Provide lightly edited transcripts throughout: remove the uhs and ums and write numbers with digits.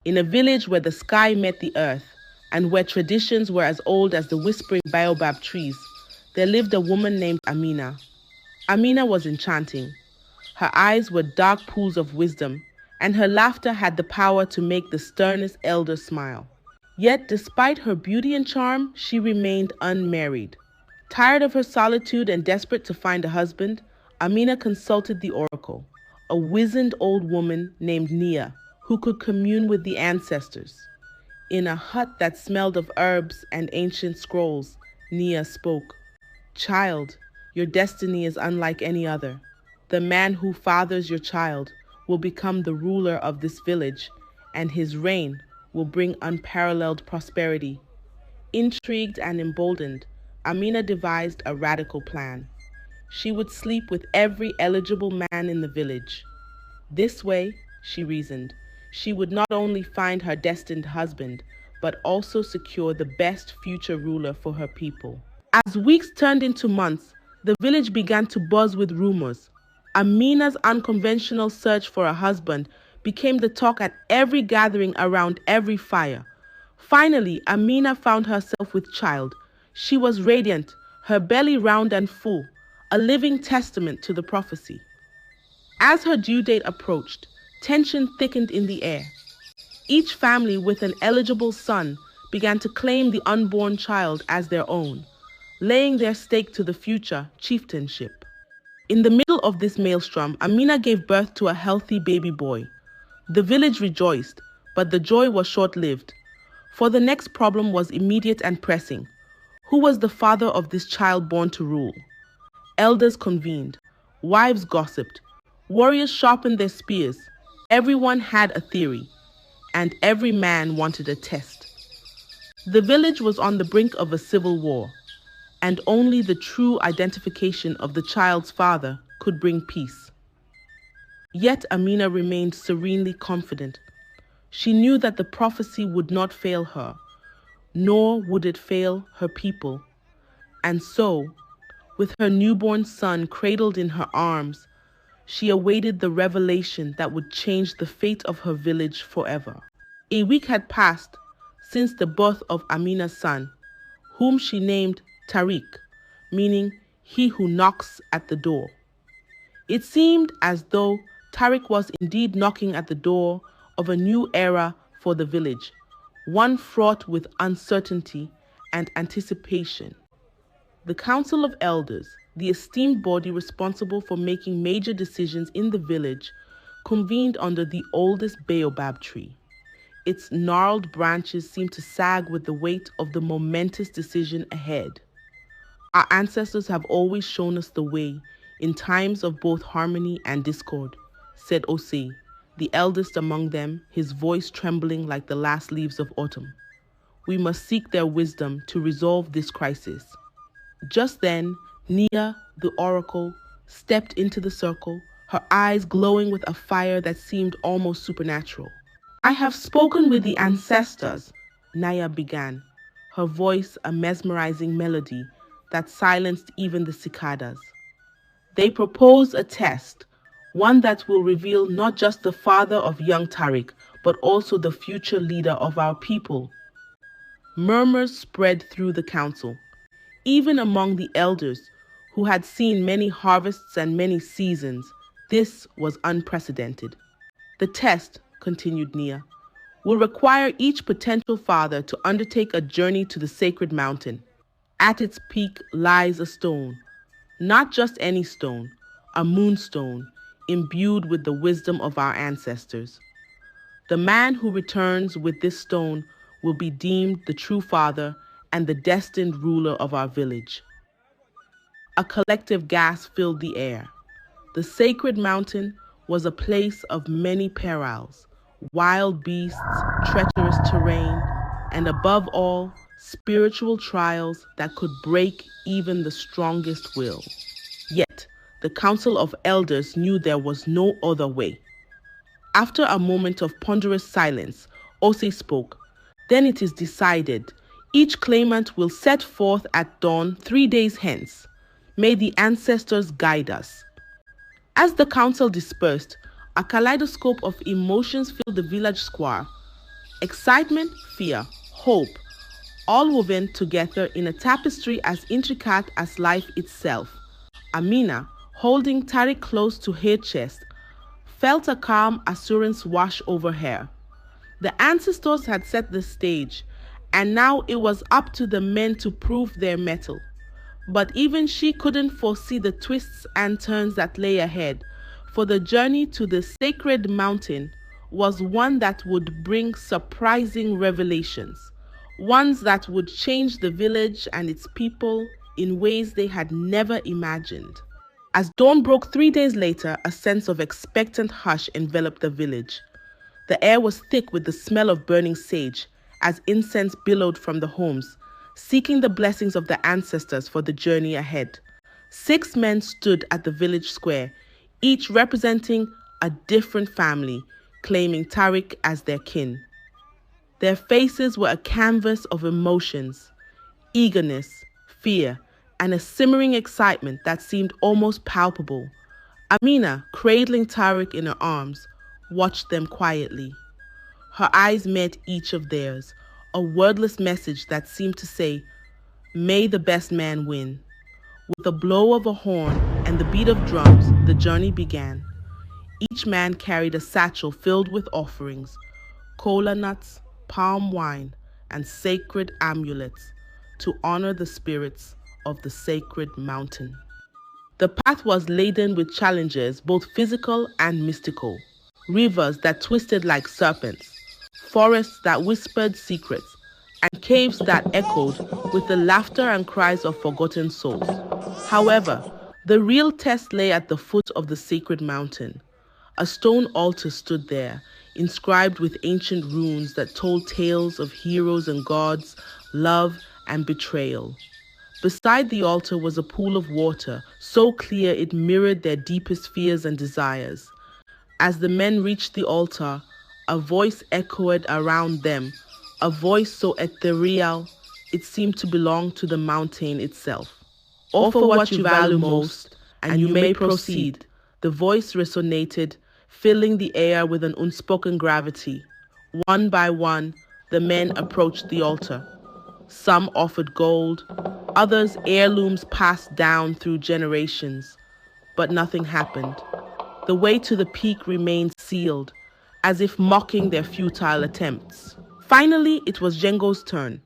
In a village where the sky met the earth and where traditions were as old as the whispering baobab trees, there lived a woman named Amina. Amina was enchanting. Her eyes were dark pools of wisdom, and her laughter had the power to make the sternest elder smile. Yet, despite her beauty and charm, she remained unmarried. Tired of her solitude and desperate to find a husband, Amina consulted the oracle, a wizened old woman named Nia, who could commune with the ancestors. In a hut that smelled of herbs and ancient scrolls, Nia spoke. Child, your destiny is unlike any other. The man who fathers your child will become the ruler of this village, and his reign will bring unparalleled prosperity. Intrigued and emboldened, Amina devised a radical plan. She would sleep with every eligible man in the village. This way, she reasoned, she would not only find her destined husband, but also secure the best future ruler for her people. As weeks turned into months, the village began to buzz with rumors. Amina's unconventional search for a husband became the talk at every gathering around every fire. Finally, Amina found herself with child. She was radiant, her belly round and full, a living testament to the prophecy. As her due date approached, tension thickened in the air. Each family with an eligible son began to claim the unborn child as their own, laying their stake to the future chieftainship. In the middle of this maelstrom, Amina gave birth to a healthy baby boy. The village rejoiced, but the joy was short-lived, for the next problem was immediate and pressing. Who was the father of this child born to rule? Elders convened, wives gossiped, warriors sharpened their spears. Everyone had a theory, and every man wanted a test. The village was on the brink of a civil war, and only the true identification of the child's father could bring peace. Yet Amina remained serenely confident. She knew that the prophecy would not fail her, nor would it fail her people. And so, with her newborn son cradled in her arms, she awaited the revelation that would change the fate of her village forever. A week had passed since the birth of Amina's son, whom she named Tariq, meaning he who knocks at the door. It seemed as though Tariq was indeed knocking at the door of a new era for the village, one fraught with uncertainty and anticipation. The Council of Elders, the esteemed body responsible for making major decisions in the village, convened under the oldest baobab tree. Its gnarled branches seemed to sag with the weight of the momentous decision ahead. Our ancestors have always shown us the way in times of both harmony and discord, said Osei, the eldest among them, his voice trembling like the last leaves of autumn. We must seek their wisdom to resolve this crisis. Just then, Nia, the oracle, stepped into the circle, her eyes glowing with a fire that seemed almost supernatural. I have spoken with the ancestors, Naya began, her voice a mesmerizing melody that silenced even the cicadas. They propose a test, one that will reveal not just the father of young Tariq, but also the future leader of our people. Murmurs spread through the council, even among the elders who had seen many harvests and many seasons. This was unprecedented. The test, continued Nia, will require each potential father to undertake a journey to the sacred mountain. At its peak lies a stone, not just any stone, a moonstone imbued with the wisdom of our ancestors. The man who returns with this stone will be deemed the true father and the destined ruler of our village. A collective gasp filled the air. The sacred mountain was a place of many perils, wild beasts, treacherous terrain, and above all, spiritual trials that could break even the strongest will. Yet, the Council of Elders knew there was no other way. After a moment of ponderous silence, Osei spoke. Then it is decided. Each claimant will set forth at dawn 3 days hence. May the ancestors guide us. As the council dispersed, a kaleidoscope of emotions filled the village square. Excitement, fear, hope, all woven together in a tapestry as intricate as life itself. Amina, holding Tariq close to her chest, felt a calm assurance wash over her. The ancestors had set the stage, and now it was up to the men to prove their mettle. But even she couldn't foresee the twists and turns that lay ahead, for the journey to the sacred mountain was one that would bring surprising revelations, ones that would change the village and its people in ways they had never imagined. As dawn broke 3 days later, a sense of expectant hush enveloped the village. The air was thick with the smell of burning sage as incense billowed from the homes, seeking the blessings of the ancestors for the journey ahead. 6 men stood at the village square, each representing a different family, claiming Tariq as their kin. Their faces were a canvas of emotions, eagerness, fear, and a simmering excitement that seemed almost palpable. Amina, cradling Tariq in her arms, watched them quietly. Her eyes met each of theirs, a wordless message that seemed to say, "May the best man win." With a blow of a horn and the beat of drums, the journey began. Each man carried a satchel filled with offerings, cola nuts, palm wine, and sacred amulets to honor the spirits of the sacred mountain. The path was laden with challenges, both physical and mystical. Rivers that twisted like serpents, forests that whispered secrets, and caves that echoed with the laughter and cries of forgotten souls. However, the real test lay at the foot of the sacred mountain. A stone altar stood there, inscribed with ancient runes that told tales of heroes and gods, love and betrayal. Beside the altar was a pool of water, so clear it mirrored their deepest fears and desires. As the men reached the altar, a voice echoed around them, a voice so ethereal it seemed to belong to the mountain itself. Offer what you value most, and you may proceed. The voice resonated, filling the air with an unspoken gravity. One by one, the men approached the altar. Some offered gold, others heirlooms passed down through generations. But nothing happened. The way to the peak remained sealed, as if mocking their futile attempts. Finally, it was Django's turn.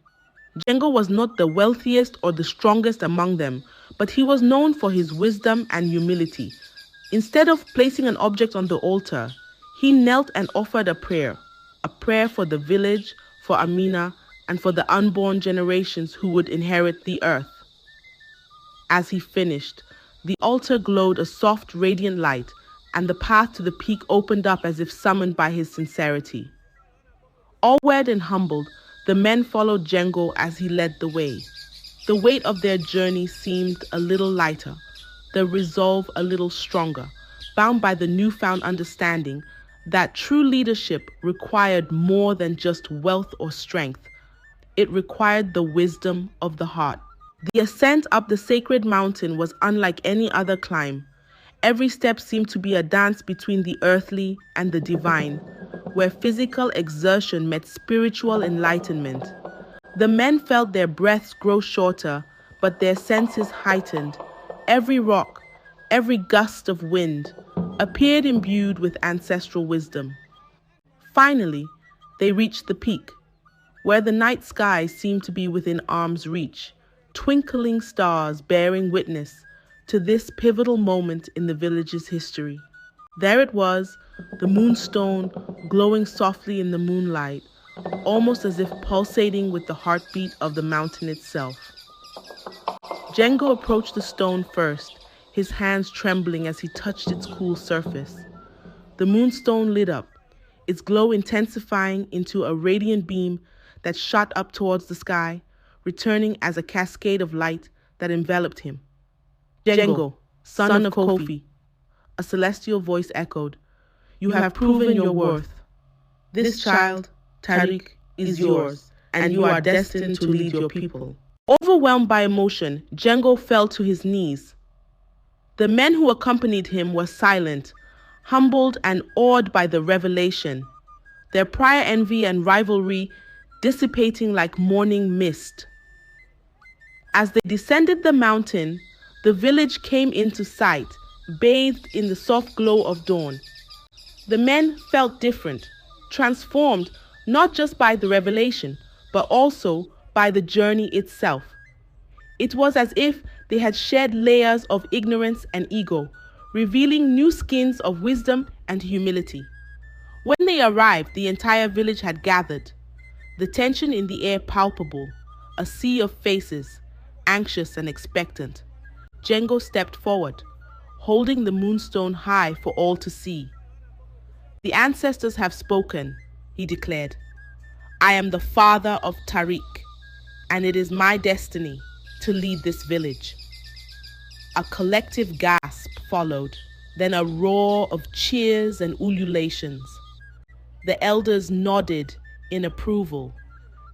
Django was not the wealthiest or the strongest among them, but he was known for his wisdom and humility. Instead of placing an object on the altar, he knelt and offered a prayer for the village, for Amina, and for the unborn generations who would inherit the earth. As he finished, the altar glowed a soft, radiant light, and the path to the peak opened up as if summoned by his sincerity. Awed and humbled, the men followed Django as he led the way. The weight of their journey seemed a little lighter, the resolve a little stronger, bound by the newfound understanding that true leadership required more than just wealth or strength. It required the wisdom of the heart. The ascent up the sacred mountain was unlike any other climb. Every step seemed to be a dance between the earthly and the divine, where physical exertion met spiritual enlightenment. The men felt their breaths grow shorter, but their senses heightened. Every rock, every gust of wind, appeared imbued with ancestral wisdom. Finally, they reached the peak, where the night sky seemed to be within arm's reach, twinkling stars bearing witness to this pivotal moment in the village's history. There it was, the moonstone glowing softly in the moonlight, almost as if pulsating with the heartbeat of the mountain itself. Django approached the stone first, his hands trembling as he touched its cool surface. The moonstone lit up, its glow intensifying into a radiant beam that shot up towards the sky, returning as a cascade of light that enveloped him. "Django, son of Kofi," a celestial voice echoed, "you have proven your worth. This child, Tariq, is yours, and you are destined to lead your people." Overwhelmed by emotion, Django fell to his knees. The men who accompanied him were silent, humbled and awed by the revelation. their prior envy and rivalry dissipating like morning mist. As they descended the mountain, the village came into sight, bathed in the soft glow of dawn. The men felt different, transformed not just by the revelation, but also by the journey itself. It was as if they had shed layers of ignorance and ego, revealing new skins of wisdom and humility. When they arrived, the entire village had gathered, the tension in the air palpable, a sea of faces, anxious and expectant. Django stepped forward, holding the moonstone high for all to see. "The ancestors have spoken," he declared. "I am the father of Tariq, and it is my destiny to lead this village." A collective gasp followed, then a roar of cheers and ululations. The elders nodded in approval,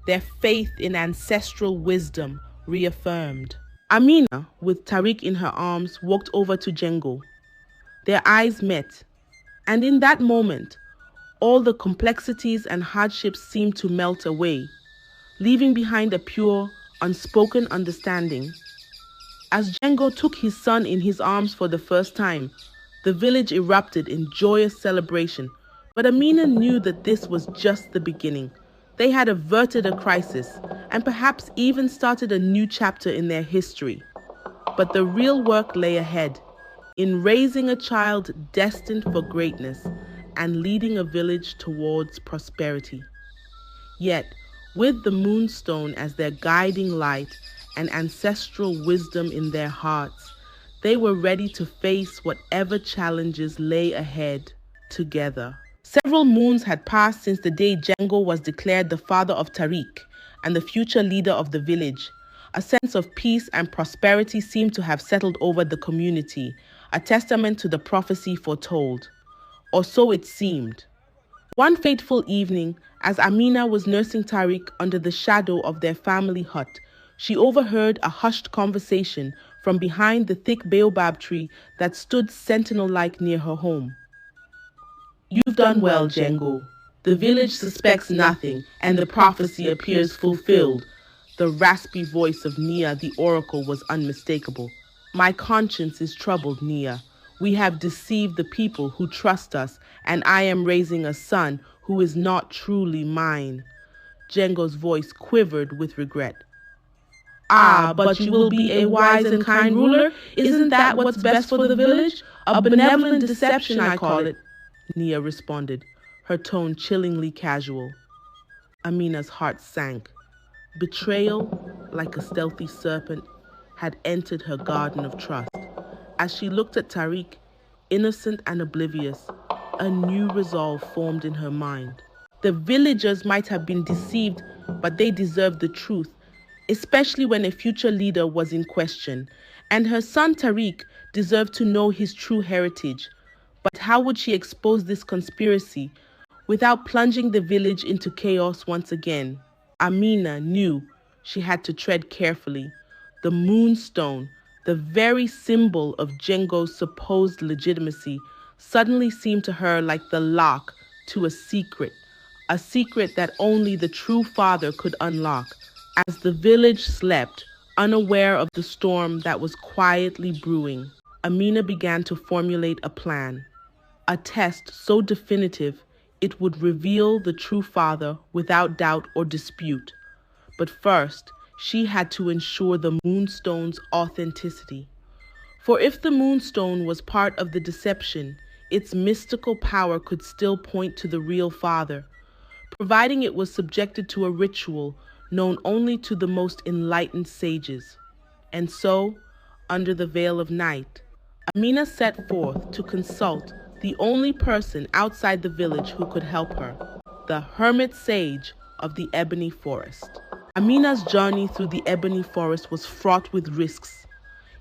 their faith in ancestral wisdom reaffirmed. Amina, with Tariq in her arms, walked over to Django. Their eyes met, and in that moment, all the complexities and hardships seemed to melt away, leaving behind a pure, unspoken understanding. As Django took his son in his arms for the first time, the village erupted in joyous celebration. But Amina knew that this was just the beginning. They had averted a crisis and perhaps even started a new chapter in their history. But the real work lay ahead, in raising a child destined for greatness and leading a village towards prosperity. Yet, with the moonstone as their guiding light and ancestral wisdom in their hearts, they were ready to face whatever challenges lay ahead together. Several moons had passed since the day Django was declared the father of Tariq and the future leader of the village. A sense of peace and prosperity seemed to have settled over the community, a testament to the prophecy foretold. Or so it seemed. One fateful evening, as Amina was nursing Tariq under the shadow of their family hut, she overheard a hushed conversation from behind the thick baobab tree that stood sentinel-like near her home. "You've done well, Django. The village suspects nothing, and the prophecy appears fulfilled." The raspy voice of Nia, the oracle, was unmistakable. "My conscience is troubled, Nia. We have deceived the people who trust us, and I am raising a son who is not truly mine." Django's voice quivered with regret. "Ah, but you will be a wise and kind ruler? Isn't that what's best for the village? A benevolent deception, I call it," Nia responded, her tone chillingly casual. Amina's heart sank. Betrayal, like a stealthy serpent, had entered her garden of trust. As she looked at Tariq, innocent and oblivious, a new resolve formed in her mind. The villagers might have been deceived, but they deserved the truth, especially when a future leader was in question, and her son Tariq deserved to know his true heritage. But how would she expose this conspiracy without plunging the village into chaos once again? Amina knew she had to tread carefully. The moonstone, the very symbol of Django's supposed legitimacy, suddenly seemed to her like the lock to a secret that only the true father could unlock. As the village slept, unaware of the storm that was quietly brewing, Amina began to formulate a plan. A test so definitive it would reveal the true father without doubt or dispute. But first, she had to ensure the moonstone's authenticity. For if the moonstone was part of the deception, its mystical power could still point to the real father, providing it was subjected to a ritual known only to the most enlightened sages. And so, under the veil of night, Amina set forth to consult the only person outside the village who could help her, the hermit sage of the ebony forest. Amina's journey through the ebony forest was fraught with risks,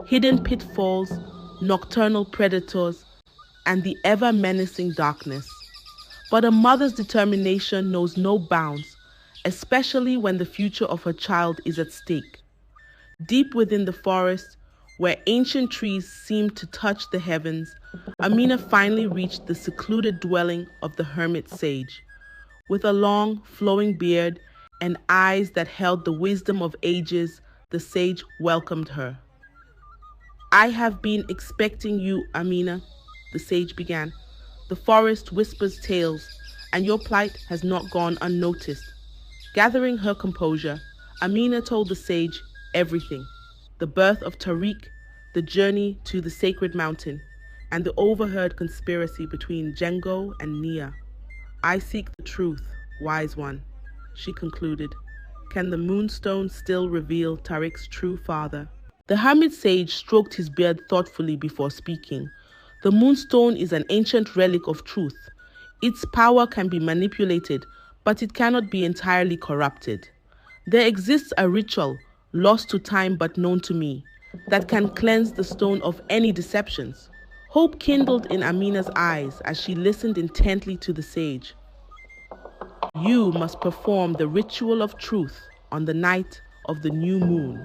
hidden pitfalls, nocturnal predators, and the ever-menacing darkness. But a mother's determination knows no bounds, especially when the future of her child is at stake. Deep within the forest, where ancient trees seemed to touch the heavens, Amina finally reached the secluded dwelling of the hermit sage. With a long, flowing beard and eyes that held the wisdom of ages, the sage welcomed her. I have been expecting you, Amina, the sage began. The forest whispers tales, and your plight has not gone unnoticed. Gathering her composure, Amina told the sage everything: the birth of Tariq, the journey to the sacred mountain, and the overheard conspiracy between Django and Nia. I seek the truth, wise one, she concluded. Can the moonstone still reveal Tariq's true father? The hermit sage stroked his beard thoughtfully before speaking. The moonstone is an ancient relic of truth. Its power can be manipulated, but it cannot be entirely corrupted. There exists a ritual, lost to time but known to me, that can cleanse the stone of any deceptions. Hope kindled in Amina's eyes as she listened intently to the sage. You must perform the ritual of truth on the night of the new moon.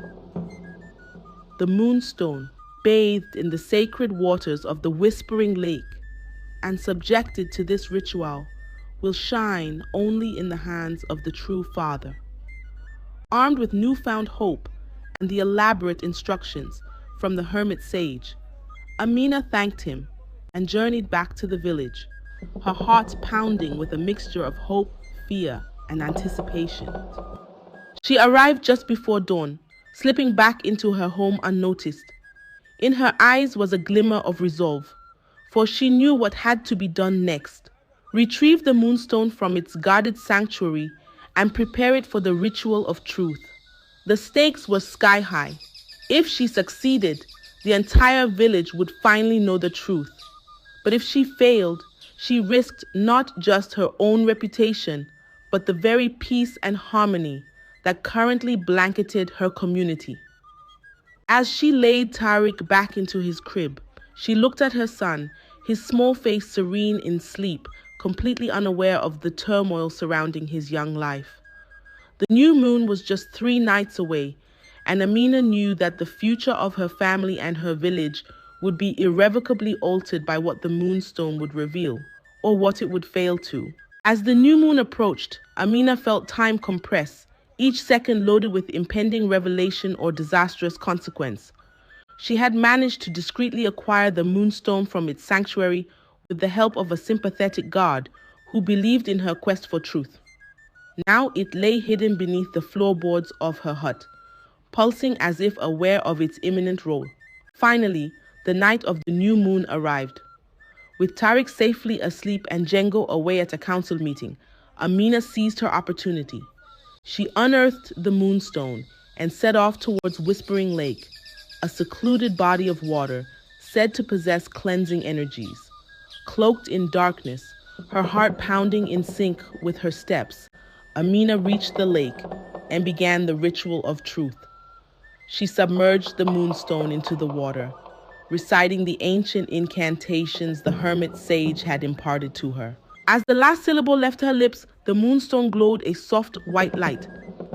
The moonstone, bathed in the sacred waters of the Whispering Lake and subjected to this ritual, will shine only in the hands of the true Father. Armed with newfound hope and the elaborate instructions from the hermit sage, Amina thanked him and journeyed back to the village, her heart pounding with a mixture of hope, fear, and anticipation. She arrived just before dawn, slipping back into her home unnoticed. In her eyes was a glimmer of resolve, for she knew what had to be done next: retrieve the moonstone from its guarded sanctuary and prepare it for the ritual of truth. The stakes were sky high. If she succeeded, the entire village would finally know the truth. But if she failed, she risked not just her own reputation, but the very peace and harmony that currently blanketed her community. As she laid Tariq back into his crib, she looked at her son, his small face serene in sleep, completely unaware of the turmoil surrounding his young life. The new moon was just 3 nights away, and Amina knew that the future of her family and her village would be irrevocably altered by what the moonstone would reveal, or what it would fail to. As the new moon approached, Amina felt time compress, each second loaded with impending revelation or disastrous consequence. She had managed to discreetly acquire the moonstone from its sanctuary with the help of a sympathetic guard who believed in her quest for truth. Now it lay hidden beneath the floorboards of her hut, pulsing as if aware of its imminent role. Finally, the night of the new moon arrived. With Tariq safely asleep and Django away at a council meeting, Amina seized her opportunity. She unearthed the moonstone and set off towards Whispering Lake, a secluded body of water said to possess cleansing energies. Cloaked in darkness, her heart pounding in sync with her steps, Amina reached the lake and began the ritual of truth. She submerged the moonstone into the water, reciting the ancient incantations the hermit sage had imparted to her. As the last syllable left her lips, the moonstone glowed a soft white light,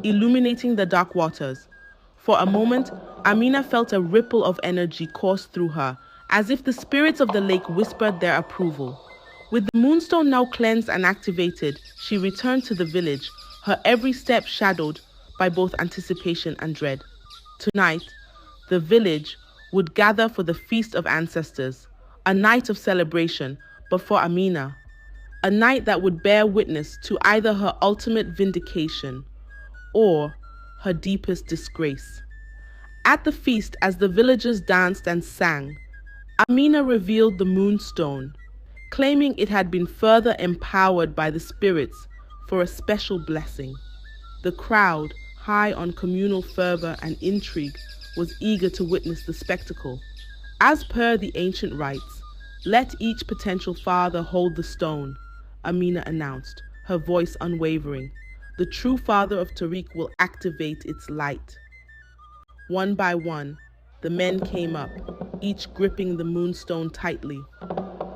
illuminating the dark waters. For a moment, Amina felt a ripple of energy course through her, as if the spirits of the lake whispered their approval. With the moonstone now cleansed and activated, she returned to the village, her every step shadowed by both anticipation and dread. Tonight, the village would gather for the Feast of Ancestors, a night of celebration, but for Amina, a night that would bear witness to either her ultimate vindication or her deepest disgrace. At the feast, as the villagers danced and sang, Amina revealed the moonstone, claiming it had been further empowered by the spirits for a special blessing. The crowd, high on communal fervor and intrigue, was eager to witness the spectacle. As per the ancient rites, let each potential father hold the stone, Amina announced, her voice unwavering. The true father of Tariq will activate its light. One by one, the men came up, each gripping the moonstone tightly.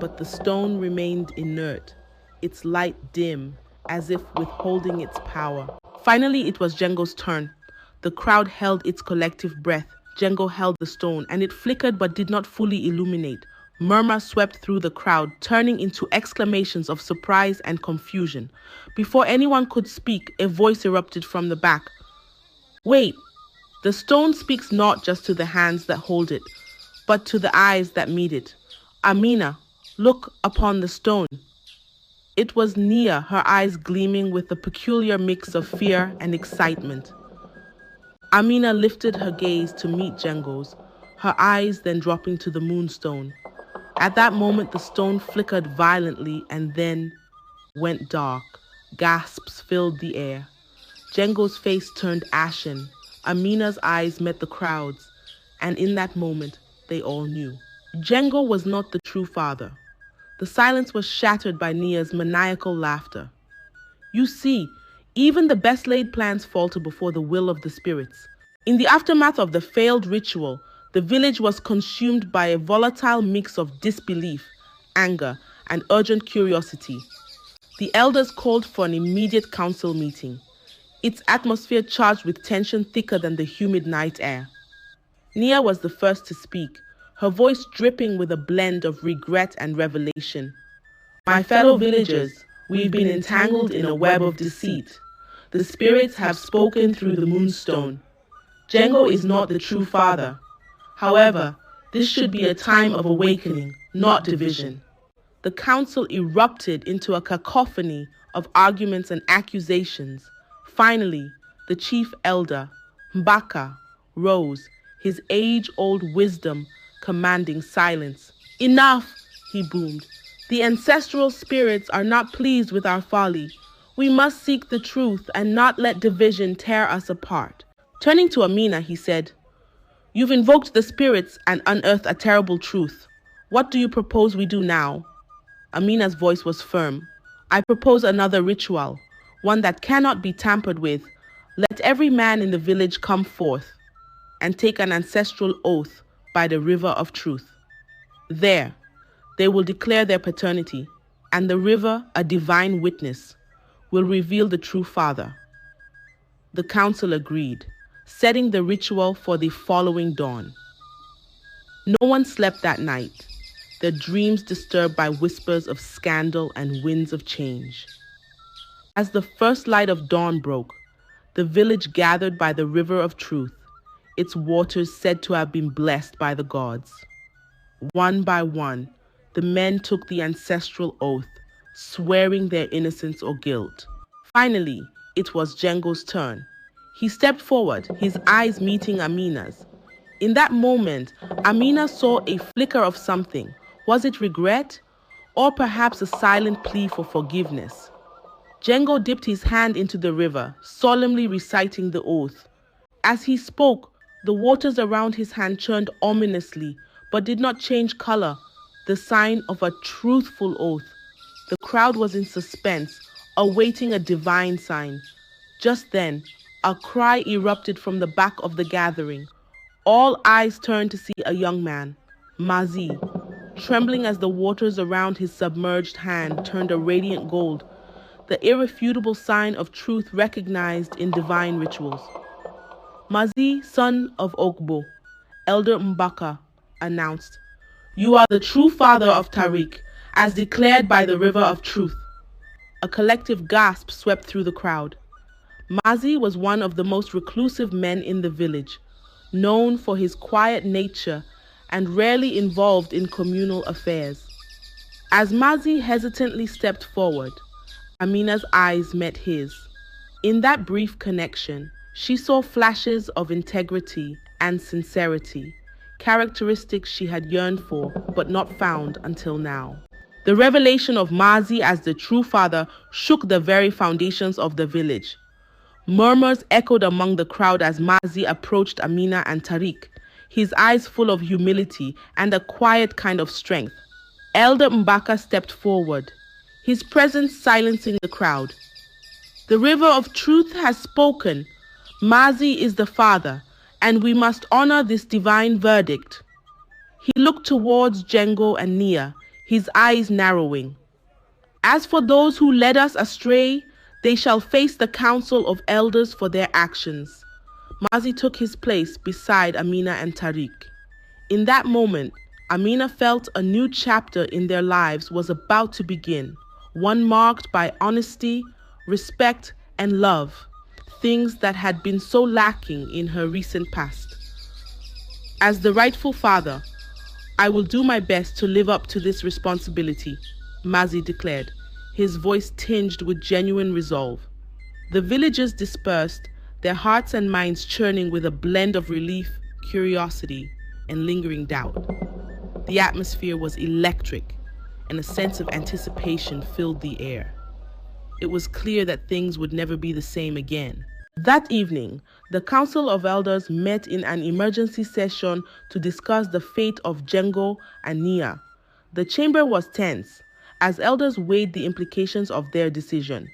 But the stone remained inert, its light dim, as if withholding its power. Finally, it was Django's turn. The crowd held its collective breath. Django held the stone, and it flickered but did not fully illuminate, Murmurs swept through the crowd, turning into exclamations of surprise and confusion. Before anyone could speak, a voice erupted from the back. Wait, the stone speaks not just to the hands that hold it, but to the eyes that meet it. Amina, look upon the stone. It was Nia, her eyes gleaming with a peculiar mix of fear and excitement. Amina lifted her gaze to meet Django's, her eyes then dropping to the moonstone. At that moment, the stone flickered violently and then went dark. Gasps filled the air. Django's face turned ashen. Amina's eyes met the crowd's, and in that moment, they all knew. Django was not the true father. The silence was shattered by Nia's maniacal laughter. You see, even the best laid plans falter before the will of the spirits. In the aftermath of the failed ritual, the village was consumed by a volatile mix of disbelief, anger, and urgent curiosity. The elders called for an immediate council meeting, its atmosphere charged with tension thicker than the humid night air. Nia was the first to speak, her voice dripping with a blend of regret and revelation. My fellow villagers, we've been entangled in a web of deceit. The spirits have spoken through the moonstone. Django is not the true father. However, this should be a time of awakening, not division. The council erupted into a cacophony of arguments and accusations. Finally, the chief elder, Mbaka, rose, his age-old wisdom commanding silence. Enough, he boomed. The ancestral spirits are not pleased with our folly. We must seek the truth and not let division tear us apart. Turning to Amina, he said, You've invoked the spirits and unearthed a terrible truth. What do you propose we do now? Amina's voice was firm. I propose another ritual, one that cannot be tampered with. Let every man in the village come forth and take an ancestral oath by the river of truth. There, they will declare their paternity, and the river, a divine witness, will reveal the true father. The council agreed, setting the ritual for the following dawn. No one slept that night, their dreams disturbed by whispers of scandal and winds of change. As the first light of dawn broke, the village gathered by the river of truth, its waters said to have been blessed by the gods. One by one, the men took the ancestral oath, swearing their innocence or guilt. Finally, it was Django's turn. He stepped forward, his eyes meeting Amina's. In that moment, Amina saw a flicker of something. Was it regret? Or perhaps a silent plea for forgiveness? Django dipped his hand into the river, solemnly reciting the oath. As he spoke, the waters around his hand churned ominously, but did not change color, the sign of a truthful oath. The crowd was in suspense, awaiting a divine sign. Just then, a cry erupted from the back of the gathering. All eyes turned to see a young man, Mazi, trembling as the waters around his submerged hand turned a radiant gold, the irrefutable sign of truth recognized in divine rituals. Mazi, son of Ogbo, Elder Mbaka, announced, You are the true father of Tariq, as declared by the river of truth. A collective gasp swept through the crowd. Mazi was one of the most reclusive men in the village, known for his quiet nature and rarely involved in communal affairs. As Mazi hesitantly stepped forward, Amina's eyes met his. In that brief connection, she saw flashes of integrity and sincerity, characteristics she had yearned for but not found until now. The revelation of Mazi as the true father shook the very foundations of the village. Murmurs echoed among the crowd as Mazi approached Amina and Tariq, his eyes full of humility and a quiet kind of strength. Elder Mbaka stepped forward, his presence silencing the crowd. The river of truth has spoken. Mazi is the father, and we must honor this divine verdict. He looked towards Django and Nia, his eyes narrowing. As for those who led us astray, they shall face the council of elders for their actions. Mazi took his place beside Amina and Tariq. In that moment, Amina felt a new chapter in their lives was about to begin, one marked by honesty, respect, and love, things that had been so lacking in her recent past. As the rightful father, I will do my best to live up to this responsibility, Mazi declared, his voice tinged with genuine resolve. The villagers dispersed, their hearts and minds churning with a blend of relief, curiosity, and lingering doubt. The atmosphere was electric, and a sense of anticipation filled the air. It was clear that things would never be the same again. That evening, the Council of Elders met in an emergency session to discuss the fate of Django and Nia. The chamber was tense, as elders weighed the implications of their decision.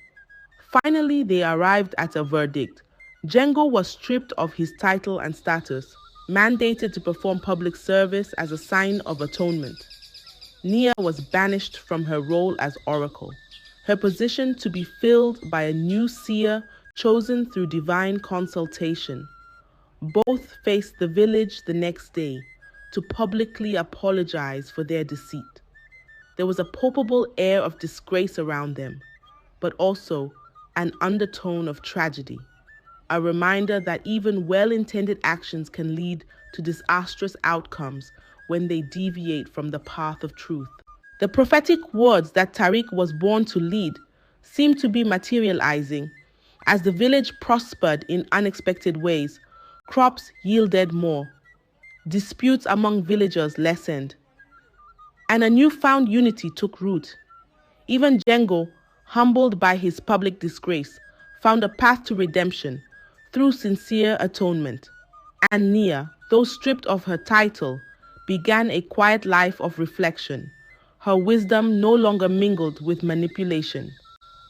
Finally, they arrived at a verdict. Django was stripped of his title and status, mandated to perform public service as a sign of atonement. Nia was banished from her role as oracle, her position to be filled by a new seer chosen through divine consultation. Both faced the village the next day to publicly apologize for their deceit. There was a palpable air of disgrace around them, but also an undertone of tragedy, a reminder that even well-intended actions can lead to disastrous outcomes when they deviate from the path of truth. The prophetic words that Tariq was born to lead seemed to be materializing. As the village prospered in unexpected ways, crops yielded more, disputes among villagers lessened, and a newfound unity took root. Even Django, humbled by his public disgrace, found a path to redemption through sincere atonement. And Nia, though stripped of her title, began a quiet life of reflection, her wisdom no longer mingled with manipulation.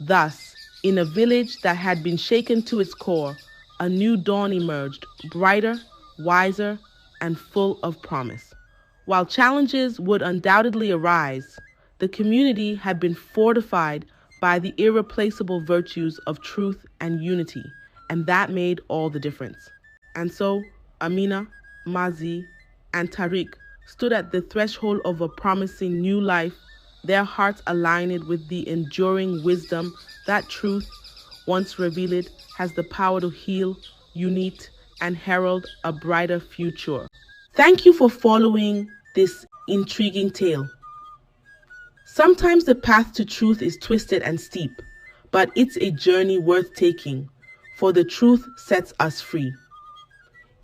Thus, in a village that had been shaken to its core, a new dawn emerged, brighter, wiser, and full of promise. While challenges would undoubtedly arise, the community had been fortified by the irreplaceable virtues of truth and unity, and that made all the difference. And so, Amina, Mazi, and Tariq stood at the threshold of a promising new life, their hearts aligned with the enduring wisdom that truth, once revealed, has the power to heal, unite, and herald a brighter future. Thank you for following this intriguing tale. Sometimes the path to truth is twisted and steep, but it's a journey worth taking, for the truth sets us free.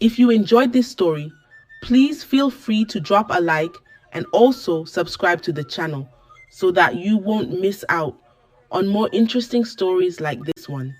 If you enjoyed this story, please feel free to drop a like and also subscribe to the channel so that you won't miss out on more interesting stories like this one.